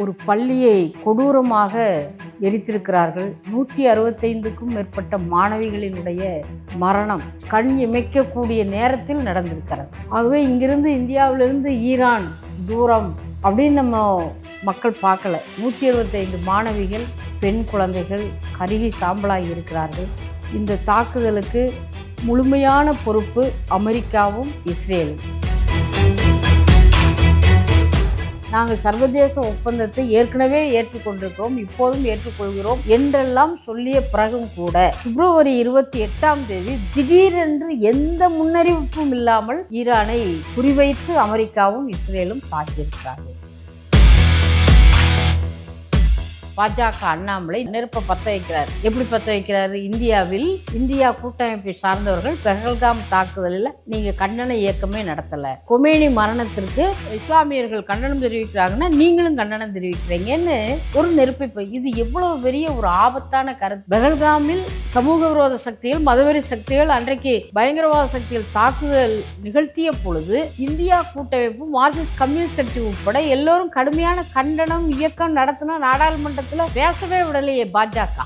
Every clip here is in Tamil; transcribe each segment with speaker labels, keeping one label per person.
Speaker 1: ஒரு பள்ளியை கொடூரமாக எரித்திருக்கிறார்கள். 165க்கும் மேற்பட்ட மாணவிகளினுடைய மரணம் கண் இமைக்கக்கூடிய நேரத்தில் நடந்திருக்கிறது. ஆகவே இங்கிருந்து இந்தியாவிலிருந்து ஈரான் தூரம் அப்படின்னு நம்ம மக்கள் பார்க்கல. 125 மாணவிகள், பெண் குழந்தைகள் கருகி சாம்பலாகி இருக்கிறார்கள். இந்த தாக்குதலுக்கு முழுமையான பொறுப்பு அமெரிக்காவும் இஸ்ரேலும். நாங்கள் சர்வதேச ஒப்பந்தத்தை ஏற்கனவே ஏற்றுக்கொண்டிருக்கிறோம், இப்போதும் ஏற்றுக்கொள்கிறோம் என்றெல்லாம் சொல்லிய பிறகும் கூட பிப்ரவரி 28 திடீரென்று எந்த முன்னறிவிப்பும் இல்லாமல் ஈரானை குறிவைத்து அமெரிக்காவும் இஸ்ரேலும் தாக்கியிருக்கிறார்கள். பாஜக அண்ணாமலை நெருப்பை பற்ற வைக்கிறார். எப்படி பற்ற வைக்கிறாரு? இந்தியா கூட்டமைப்பை சார்ந்தவர்கள் பெஹல்காம் தாக்குதலில் நீங்க கண்டன இயக்கமே நடத்தல, கொமேனி மரணத்திற்கு இஸ்லாமியர்கள் கண்டனம் தெரிவிக்கிறாங்கன்னா நீங்களும் கண்டனம் தெரிவிக்கிறீங்கன்னு ஒரு நெருப்பை. இது எவ்வளவு பெரிய ஒரு ஆபத்தான கருத்து. பெஹல்காமில் சமூக விரோத சக்திகள், மதவெறி சக்திகள், அன்றைக்கு பயங்கரவாத சக்திகள் தாக்குதல் நிகழ்த்திய பொழுது இந்தியா கூட்டமைப்பு, மார்க்சிஸ்ட் கம்யூனிஸ்ட் கட்சி உட்பட எல்லோரும் கடுமையான கண்டனம் இயக்கம் நடத்தின. நாடாளுமன்ற பேசவே விடலையே பாஜக.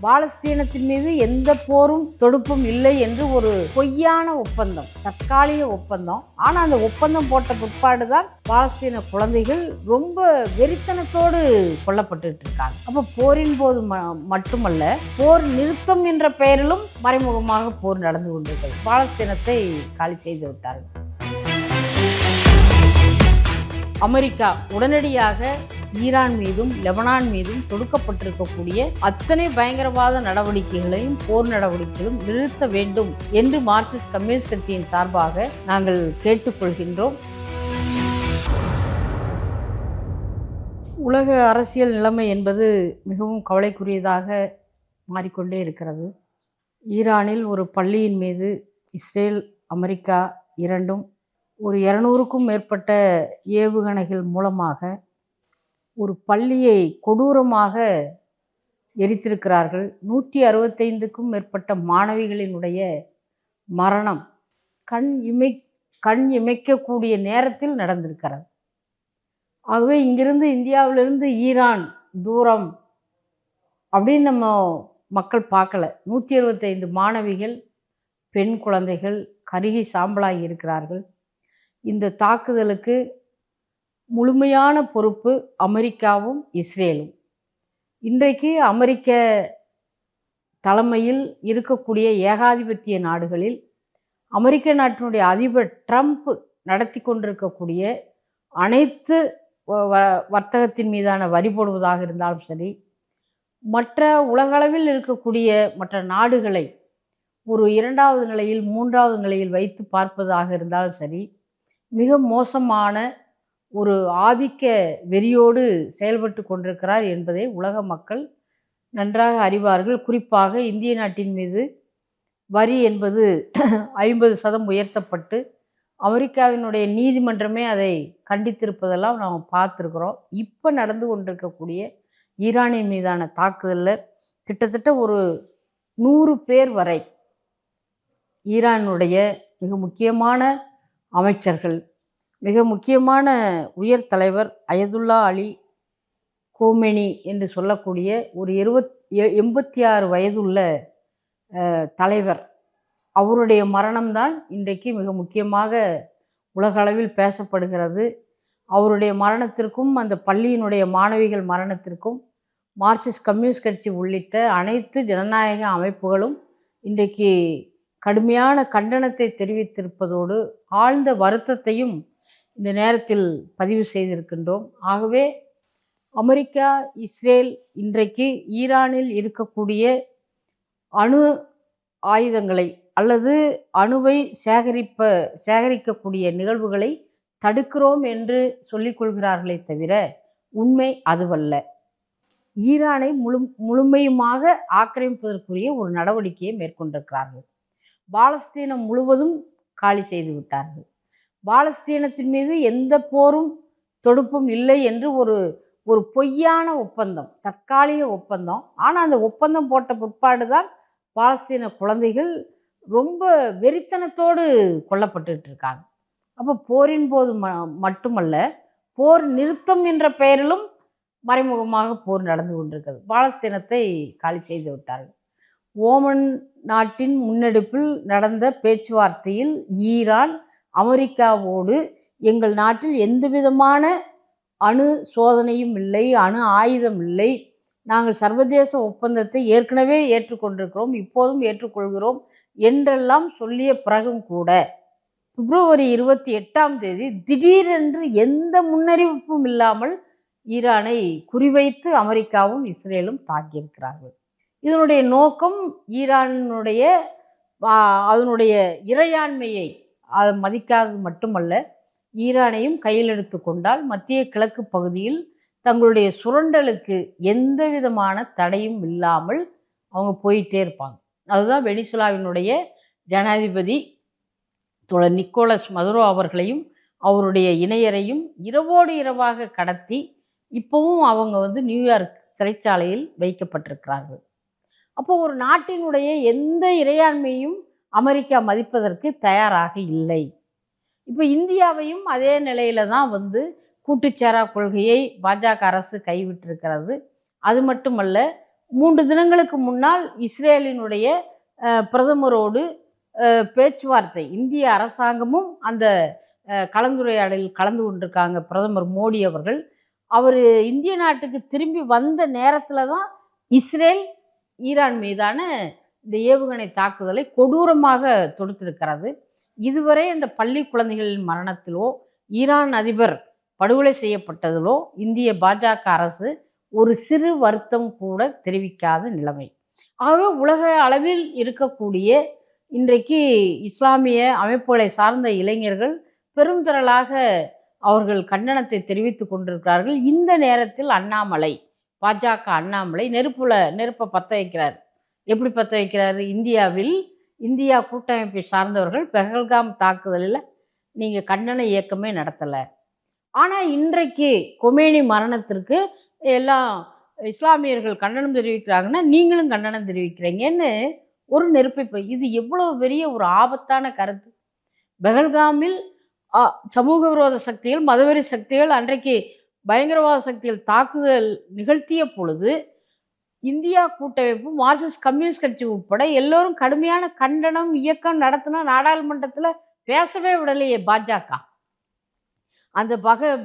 Speaker 1: பாலஸ்தீனத்தின் மீது எந்த போரும் தொடுப்பும் இல்லை என்று ஒரு பொய்யான ஒப்பந்தம், தற்காலிக ஒப்பந்தம். ஆனா அந்த ஒப்பந்தம் போட்ட பிற்பாடுதான் பாலஸ்தீன குழந்தைகள் ரொம்ப வெறித்தனத்தோடு கொல்லப்பட்டு இருக்காங்க. அப்ப போரின் போது மட்டுமல்ல, போர் நிறுத்தம் என்ற பெயரிலும் மறைமுகமாக போர் நடந்து கொண்டிருக்கிறது. பாலஸ்தீனத்தை காலி செய்து விட்டார்கள். அமெரிக்கா உடனடியாக ஈரான் மீதும் லெபனான் மீதும் தொடுக்கப்பட்டிருக்கக்கூடிய அத்தனை பயங்கரவாத நடவடிக்கைகளையும் போர் நடவடிக்கைகளும் நிறுத்த வேண்டும் என்று மார்க்சிஸ்ட் கம்யூனிஸ்ட் கட்சியின் சார்பாக நாங்கள் கேட்டுக்கொள்கின்றோம். உலக அரசியல் நிலைமை என்பது மிகவும் கவலைக்குரியதாக மாறிக்கொண்டே இருக்கிறது. ஈரானில் ஒரு பள்ளியின் மீது இஸ்ரேல், அமெரிக்கா இரண்டும் ஒரு 200க்கும் மேற்பட்ட ஏவுகணைகள் மூலமாக ஒரு பள்ளியை கொடூரமாக எரித்திருக்கிறார்கள். 165க்கும் மேற்பட்ட மாணவிகளினுடைய மரணம் கண் இமைக்கக்கூடிய நேரத்தில் நடந்திருக்கிறது. ஆகவே இங்கிருந்து இந்தியாவிலிருந்து ஈரான் தூரம் அப்படின்னு நம்ம மக்கள் பார்க்கல. 125 மாணவிகள், பெண் குழந்தைகள் கருகி சாம்பலாகி இருக்கிறார்கள். இந்த தாக்குதலுக்கு முழுமையான பொறுப்பு அமெரிக்காவும் இஸ்ரேலும். இன்றைக்கு அமெரிக்க தலைமையில் இருக்கக்கூடிய ஏகாதிபத்திய நாடுகளில் அமெரிக்க நாட்டினுடைய அதிபர் ட்ரம்ப் நடத்தி கொண்டிருக்கக்கூடிய அனைத்து வர்த்தகத்தின் மீதான வரி போடுவதாக இருந்தாலும் சரி, மற்ற உலகளவில் இருக்கக்கூடிய மற்ற நாடுகளை ஒரு 2வது நிலையில் 3வது நிலையில் வைத்து பார்ப்பதாக இருந்தாலும் சரி, மிக மோசமான ஒரு ஆதிக்க வெறியோடு செயல்பட்டு கொண்டிருக்கிறார் என்பதை உலக மக்கள் நன்றாக அறிவார்கள். குறிப்பாக இந்திய நாட்டின் மீது வரி என்பது 50% உயர்த்தப்பட்டு அமெரிக்காவினுடைய நீதிமன்றமே அதை கண்டித்திருப்பதெல்லாம் நாம் பார்த்துருக்குறோம். இப்போ நடந்து கொண்டிருக்கக்கூடிய ஈரானின் மீதான தாக்குதலில் கிட்டத்தட்ட ஒரு 100 பேர் வரை ஈரானுடைய மிக முக்கியமான அமைச்சர்கள், மிக முக்கியமான உயர் தலைவர் அயதுல்லா அலி கோமெனி என்று சொல்லக்கூடிய ஒரு 86 வயதுள்ள தலைவர், அவருடைய மரணம்தான் இன்றைக்கு மிக முக்கியமாக உலக அளவில் பேசப்படுகிறது. அவருடைய மரணத்திற்கும் அந்த பள்ளியினுடைய மாணவிகள் மரணத்திற்கும் மார்க்சிஸ்ட் கம்யூனிஸ்ட் கட்சி உள்ளிட்ட அனைத்து ஜனநாயக அமைப்புகளும் இன்றைக்கு கடுமையான கண்டனத்தை தெரிவித்திருப்பதோடு ஆழ்ந்த வருத்தத்தையும் இந்த நேரத்தில் பதிவு செய்திருக்கின்றோம். ஆகவே அமெரிக்கா, இஸ்ரேல் இன்றைக்கு ஈரானில் இருக்கக்கூடிய அணு ஆயுதங்களை அல்லது அணுவை சேகரிக்கக்கூடிய நிகழ்வுகளை தடுக்கிறோம் என்று சொல்லிக்கொள்கிறார்களே தவிர உண்மை அதுவல்ல. ஈரானை முழுமையுமாக ஆக்கிரமிப்பதற்குரிய ஒரு நடவடிக்கையை மேற்கொண்டிருக்கிறார்கள். பாலஸ்தீனம் முழுவதும் காலி செய்து விட்டார்கள். பாலஸ்தீனத்தின் மீது எந்த போரும் தொடுப்பும் இல்லை என்று ஒரு பொய்யான ஒப்பந்தம், தற்காலிக ஒப்பந்தம். ஆனால் அந்த ஒப்பந்தம் போட்ட பிற்பாடுதான் பாலஸ்தீன குழந்தைகள் ரொம்ப வெறித்தனத்தோடு கொல்லப்பட்டு இருக்காங்க. அப்போ போரின் போது மட்டுமல்ல, போர் நிறுத்தம் என்ற பெயரிலும் மறைமுகமாக போர் நடந்து கொண்டிருக்கிறது. பாலஸ்தீனத்தை காலி செய்து விட்டார்கள். ஓமன் நாட்டின் முன்னெடுப்பில் நடந்த பேச்சுவார்த்தையில் ஈரான் அமெரிக்காவோடு எங்கள் நாட்டில் எந்த விதமான அணு சோதனையும் இல்லை, அணு ஆயுதம் இல்லை, நாங்கள் சர்வதேச ஒப்பந்தத்தை ஏற்கனவே ஏற்றுக்கொண்டிருக்கிறோம், இப்போதும் ஏற்றுக்கொள்கிறோம் என்றெல்லாம் சொல்லிய பிறகும் கூட பிப்ரவரி 28 திடீரென்று எந்த முன்னறிவிப்பும் இல்லாமல் ஈரானை குறிவைத்து அமெரிக்காவும் இஸ்ரேலும் தாக்கியிருக்கிறார்கள். இதனுடைய நோக்கம் ஈரானுடைய அதனுடைய இறையாண்மையை அதை மதிக்காதது மட்டுமல்ல, ஈரானையும் கையில் எடுத்து கொண்டால் மத்திய கிழக்கு பகுதியில் தங்களுடைய சுரண்டலுக்கு எந்த விதமான தடையும் இல்லாமல் அவங்க போயிட்டே இருப்பாங்க. அதுதான் வெனிசுலாவினுடைய ஜனாதிபதி தோழர் நிக்கோலஸ் மதுரோ அவர்களையும் அவருடைய இணையரையும் இரவோடு இரவாக கடத்தி இப்போவும் அவங்க நியூயார்க் சிறைச்சாலையில் வைக்கப்பட்டிருக்கிறார்கள். அப்போ ஒரு நாட்டினுடைய எந்த இறையாண்மையும் அமெரிக்கா மதிப்பதற்கு தயாராக இல்லை. இப்போ இந்தியாவையும் அதே நிலையில தான் கூட்டுச்சேரா கொள்கையை பாஜக அரசு கைவிட்டிருக்கிறது. அது மட்டுமல்ல, 3 தினங்களுக்கு முன்னால் இஸ்ரேலினுடைய பிரதமரோடு பேச்சுவார்த்தை, இந்திய அரசாங்கமும் அந்த கலந்துரையாடலில் கலந்து கொண்டிருக்காங்க பிரதமர் மோடி அவர்கள். அவர் இந்திய நாட்டுக்கு திரும்பி வந்த நேரத்தில் தான் இஸ்ரேல் ஈரான் மீதான இந்த ஏவுகணை தாக்குதலை கொடூரமாக தொடுத்திருக்கிறது. இதுவரை அந்த பள்ளி குழந்தைகளின் மரணத்திலோ ஈரான் அதிபர் படுகொலை செய்யப்பட்டதிலோ இந்திய பாஜக அரசு ஒரு சிறு வருத்தம் கூட தெரிவிக்காத நிலைமை. ஆகவே உலக அளவில் இருக்கக்கூடிய இன்றைக்கு இஸ்லாமிய அமைப்புகளை சார்ந்த இளைஞர்கள் பெரும் திரளாக அவர்கள் கண்டனத்தை தெரிவித்து கொண்டிருக்கிறார்கள். இந்த நேரத்தில் அண்ணாமலை, பாஜக அண்ணாமலை நெருப்பை பற்ற வைக்கிறார். எப்படி பற்ற வைக்கிறாரு? இந்தியாவில் இந்தியா கூட்டமைப்பை சார்ந்தவர்கள் பெஹல்காம் தாக்குதலில் நீங்கள் கண்டன இயக்கமே நடத்தலை. ஆனால் இன்றைக்கு கொமேனி மரணத்திற்கு எல்லாம் இஸ்லாமியர்கள் கண்டனம் தெரிவிக்கிறாங்கன்னா நீங்களும் கண்டனம் தெரிவிக்கிறீங்கன்னு ஒரு நெருப்பை. இது எவ்வளவு பெரிய ஒரு ஆபத்தான கருத்து. பெஹல்காமில் சமூக விரோத சக்திகள், மதவெறி சக்திகள், அன்றைக்கு பயங்கரவாத சக்திகள் தாக்குதல் நிகழ்த்திய பொழுது இந்தியா கூட்டமைப்பு, மார்க்சிஸ்ட் கம்யூனிஸ்ட் கட்சி உட்பட எல்லோரும் கடுமையான கண்டனம் இயக்கம் நடத்தினா நாடாளுமன்றத்தில் பேசவே விடலையே பாஜக. அந்த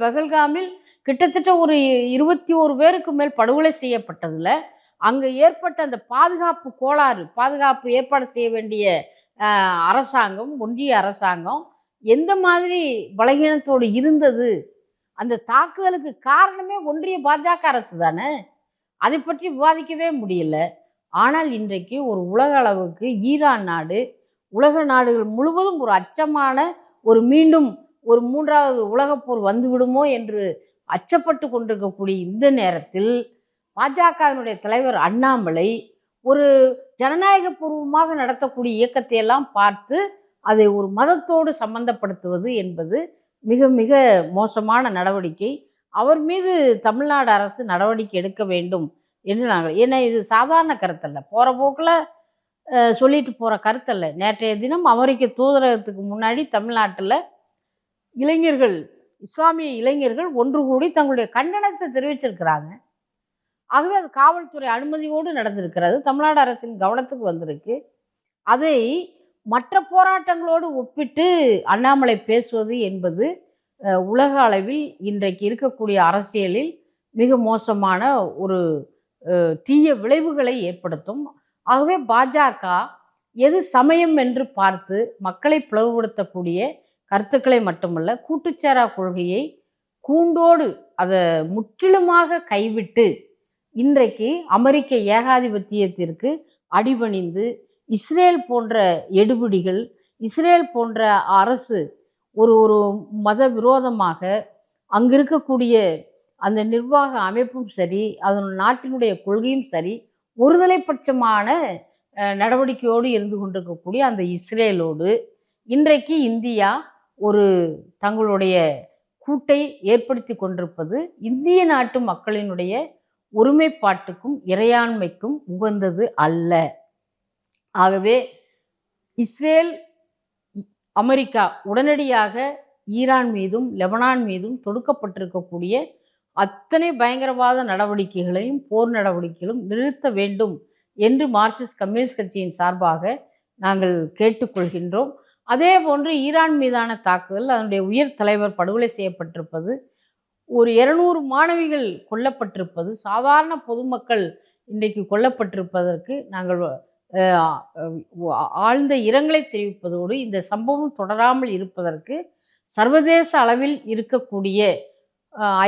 Speaker 1: பெஹல்காமில் கிட்டத்தட்ட ஒரு 21 பேருக்கு மேல் படுகொலை செய்யப்பட்டதில் அங்கே ஏற்பட்ட அந்த பாதுகாப்பு கோளாறு, பாதுகாப்பு ஏற்பாடு செய்ய வேண்டிய அரசாங்கம், ஒன்றிய அரசாங்கம் எந்த மாதிரி பலகீனத்தோடு இருந்தது? அந்த தாக்குதலுக்கு காரணமே ஒன்றிய பாஜக அரசு தானே. அதை பற்றி விவாதிக்கவே முடியல. ஆனால் இன்றைக்கு ஒரு உலக அளவுக்கு ஈரான் நாடு உலக நாடுகள் முழுவதும் ஒரு அச்சமான மீண்டும் ஒரு 3வது உலகப்போர் வந்துவிடுமோ என்று அச்சப்பட்டு கொண்டிருக்கக்கூடிய இந்த நேரத்தில் பாஜகவினுடைய தலைவர் அண்ணாமலை ஒரு ஜனநாயக பூர்வமாக நடத்தக்கூடிய இயக்கத்தை எல்லாம் பார்த்து அதை ஒரு மதத்தோடு சம்பந்தப்படுத்துவது என்பது மிக மிக மோசமான நடவடிக்கை. அவர் மீது தமிழ்நாடு அரசு நடவடிக்கை எடுக்க வேண்டும் என்று ஏன்னா இது சாதாரண கருத்தல்ல, போகிற போக்கில் சொல்லிட்டு போகிற கருத்தல்ல. நேற்றைய தினம் அமெரிக்க தூதரகத்துக்கு முன்னாடி தமிழ்நாட்டில் இளைஞர்கள், இஸ்லாமிய இளைஞர்கள் ஒன்று கூடி தங்களுடைய கண்டனத்தை தெரிவிச்சிருக்கிறாங்க. ஆகவே அது காவல்துறை அனுமதியோடு நடந்திருக்கிறது, தமிழ்நாடு அரசின் கவனத்துக்கு வந்திருக்கு. அதை மற்ற போராட்டங்களோடு ஒப்பிட்டு அண்ணாமலை பேசுவது என்பது உலக அளவில் இன்றைக்கு இருக்கக்கூடிய அரசியலில் மிக மோசமான ஒரு தீய விளைவுகளை ஏற்படுத்தும். ஆகவே பாஜக எது சமயம் என்று பார்த்து மக்களை பிளவுபடுத்தக்கூடிய கருத்துக்களை மட்டுமல்ல, கூட்டுச்சேரா கொள்கையை கூண்டோடு அதை முற்றிலுமாக கைவிட்டு இன்றைக்கு அமெரிக்க ஏகாதிபத்தியத்திற்கு அடிபணிந்து இஸ்ரேல் போன்ற எடுபிடிகள், இஸ்ரேல் போன்ற அரசு ஒரு மத விரோதமாக அங்கு இருக்கக்கூடிய அந்த நிர்வாக அமைப்பும் சரி, அதன் நாட்டினுடைய கொள்கையும் சரி, ஒருதலை பட்சமான நடவடிக்கையோடு இருந்து கொண்டிருக்கக்கூடிய அந்த இஸ்ரேலோடு இன்றைக்கு இந்தியா ஒரு தங்களுடைய கூட்டை ஏற்படுத்தி கொண்டிருப்பது இந்திய நாட்டு மக்களினுடைய ஒருமைப்பாட்டுக்கும் இறையாண்மைக்கும் உகந்தது அல்ல. ஆகவே இஸ்ரேல், அமெரிக்கா உடனடியாக ஈரான் மீதும் லெபனான் மீதும் தொடுக்கப்பட்டிருக்கக்கூடிய அத்தனை பயங்கரவாத நடவடிக்கைகளையும் போர் நடவடிக்கைகளும் நிறுத்த வேண்டும் என்று மார்க்சிஸ்ட் கம்யூனிஸ்ட் கட்சியின் சார்பாக நாங்கள் கேட்டுக்கொள்கின்றோம். அதே போன்று ஈரான் மீதான தாக்குதல், அதனுடைய உயர் தலைவர் படுகொலை செய்யப்பட்டிருப்பது, ஒரு 200 மாணவிகள் கொல்லப்பட்டிருப்பது, சாதாரண பொதுமக்கள் இன்றைக்கு கொல்லப்பட்டிருப்பதற்கு நாங்கள் ஆழ்ந்த இரங்கலை தெரிவிப்பதோடு, இந்த சம்பவம் தொடராமல் இருப்பதற்கு சர்வதேச அளவில் இருக்கக்கூடிய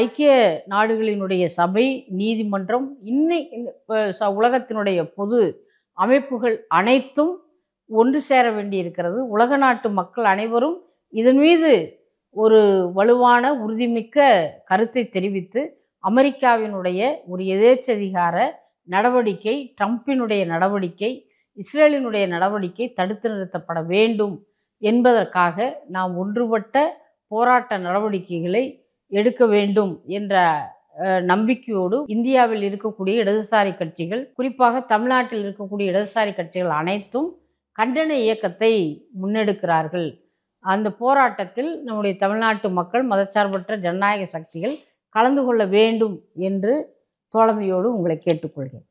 Speaker 1: ஐக்கிய நாடுகளினுடைய சபை, நீதிமன்றம், உலகத்தினுடைய பொது அமைப்புகள் அனைத்தும் ஒன்று சேர வேண்டியிருக்கிறது. உலக நாட்டு மக்கள் அனைவரும் இதன் மீது ஒரு வலுவான உறுதிமிக்க கருத்தை தெரிவித்து அமெரிக்காவினுடைய ஒரு எதேச்சதிகார நடவடிக்கை, ட்ரம்பினுடைய நடவடிக்கை, இஸ்ரேலினுடைய நடவடிக்கை தடுத்து நிறுத்தப்பட வேண்டும் என்பதற்காக நாம் ஒன்றுபட்ட போராட்ட நடவடிக்கைகளை எடுக்க வேண்டும் என்ற நம்பிக்கையோடு இந்தியாவில் இருக்கக்கூடிய இடதுசாரி கட்சிகள், குறிப்பாக தமிழ்நாட்டில் இருக்கக்கூடிய இடதுசாரி கட்சிகள் அனைத்தும் கண்டன இயக்கத்தை முன்னெடுக்கிறார்கள். அந்த போராட்டத்தில் நம்முடைய தமிழ்நாட்டு மக்கள், மதச்சார்பற்ற ஜனநாயக சக்திகள் கலந்து கொள்ள வேண்டும் என்று தோழமையோடு உங்களை கேட்டுக்கொள்கிறேன்.